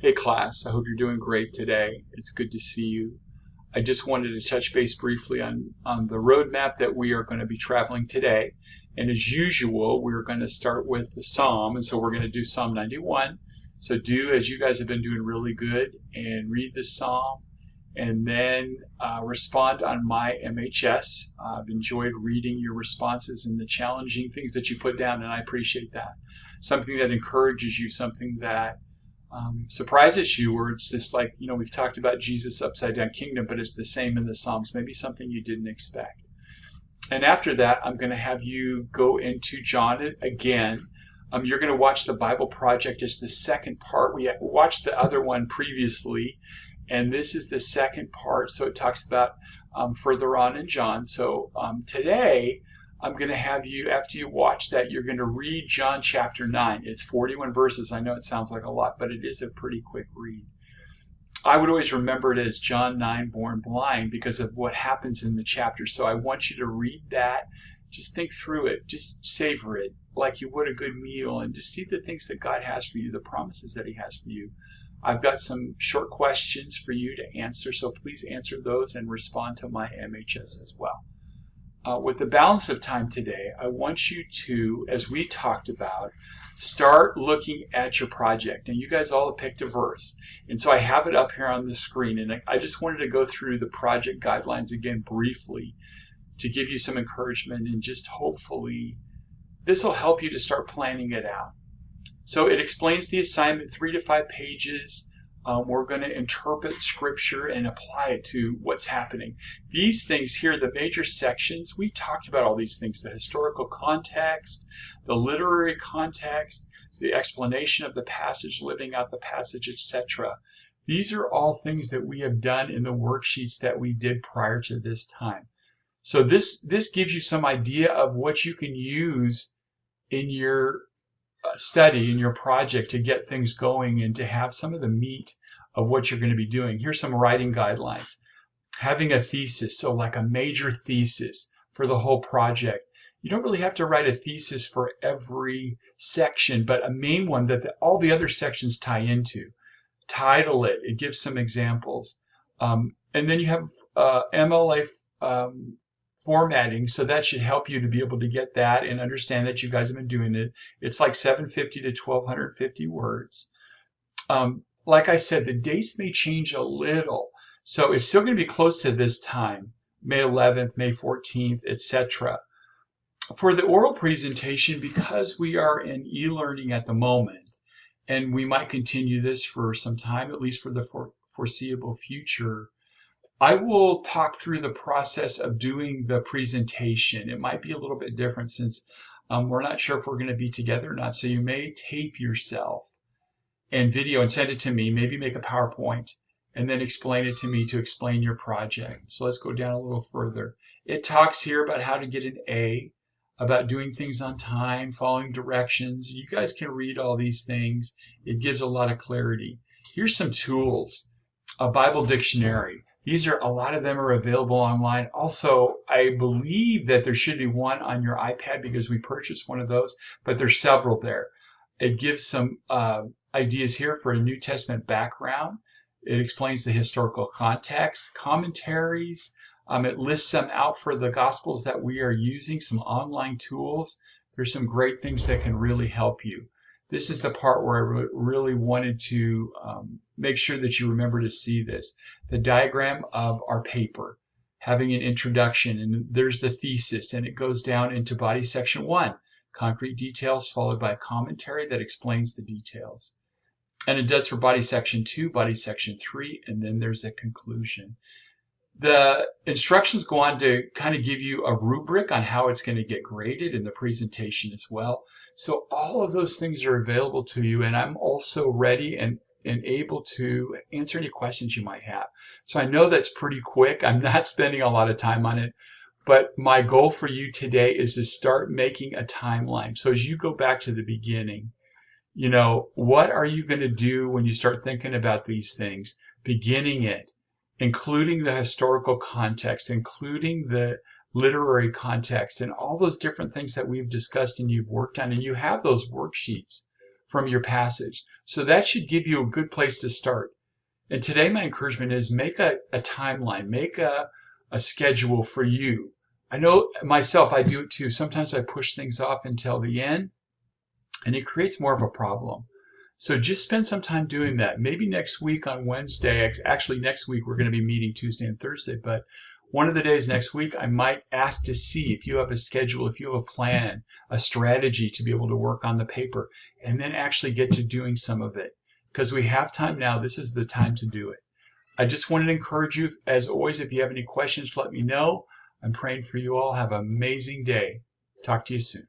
Hey class, I hope you're doing great today. It's good to see you. I just wanted to touch base briefly on the roadmap that we are going to be traveling today. And as usual, we're going to start with the Psalm, and so we're going to do Psalm 91. So do as you guys have been doing really good and read the Psalm and then respond on my MHS. I've enjoyed reading your responses and the challenging things that you put down, and I appreciate that. Something that encourages you, something that surprises you, where it's just like, we've talked about Jesus' upside down kingdom, but it's the same in the Psalms, maybe something you didn't expect. And after that, I'm going to have you go into John again. You're going to watch the Bible Project as the second part. We watched the other one previously, and this is the second part. So it talks about further on in John. So today, I'm going to have you, after you watch that, you're going to read John chapter 9. It's 41 verses. I know it sounds like a lot, but it is a pretty quick read. I would always remember it as John 9, born blind, because of what happens in the chapter. So I want you to read that. Just think through it. Just savor it like you would a good meal, and just see the things that God has for you, the promises that He has for you. I've got some short questions for you to answer, so please answer those and respond to my MHS as well. With the balance of time today, I want you to, as we talked about, start looking at your project. And you guys all have picked a verse. And so I have it up here on the screen. And I just wanted to go through the project guidelines again briefly to give you some encouragement, and just hopefully this will help you to start planning it out. So it explains the assignment, 3 to 5 pages. We're going to interpret Scripture and apply it to what's happening. These things here, the major sections, we talked about all these things: the historical context, the literary context, the explanation of the passage, living out the passage, etc. These are all things that we have done in the worksheets that we did prior to this time. So this gives you some idea of what you can use in your study, in your project, to get things going and to have some of the meat of what you're going to be doing. Here's some writing guidelines. Having a thesis, so like a major thesis for the whole project. You don't really have to write a thesis for every section, but a main one that all the other sections tie into. Title it. It gives some examples. And then you have MLA formatting, so that should help you to be able to get that and understand that you guys have been doing it. It's like 750 to 1250 words. Like I said, the dates may change a little, so it's still going to be close to this time, May 11th, May 14th, etc. For the oral presentation, because we are in e-learning at the moment, and we might continue this for some time, at least for the foreseeable future, I will talk through the process of doing the presentation. It might be a little bit different since we're not sure if we're going to be together or not. So you may tape yourself and video and send it to me, maybe make a PowerPoint, and then explain it to me to explain your project. So let's go down a little further. It talks here about how to get an A, about doing things on time, following directions. You guys can read all these things. It gives a lot of clarity. Here's some tools. A Bible dictionary. A lot of them are available online. Also, I believe that there should be one on your iPad because we purchased one of those, but there's several there. It gives some ideas here for a New Testament background. It explains the historical context, commentaries. It lists them out for the Gospels that we are using, some online tools. There's some great things that can really help you. This is the part where I really wanted to make sure that you remember to see this. The diagram of our paper, having an introduction, and there's the thesis, and it goes down into body section 1, concrete details, followed by a commentary that explains the details. And it does for body section 2, body section 3, and then there's a conclusion. The instructions go on to kind of give you a rubric on how it's going to get graded in the presentation as well. So all of those things are available to you, and I'm also ready and able to answer any questions you might have. So I know that's pretty quick. I'm not spending a lot of time on it, but my goal for you today is to start making a timeline. So as you go back to the beginning, what are you going to do when you start thinking about these things? Beginning it, including the historical context, including the literary context, and all those different things that we've discussed and you've worked on, and you have those worksheets from your passage. So that should give you a good place to start. And today my encouragement is make a timeline, make a schedule for you. I know myself, I do it too. Sometimes I push things off until the end, and it creates more of a problem. So just spend some time doing that. Maybe next week on Wednesday, actually next week we're going to be meeting Tuesday and Thursday, but one of the days next week I might ask to see if you have a schedule, if you have a plan, a strategy to be able to work on the paper, and then actually get to doing some of it. Because we have time now, this is the time to do it. I just wanted to encourage you, as always, if you have any questions, let me know. I'm praying for you all. Have an amazing day. Talk to you soon.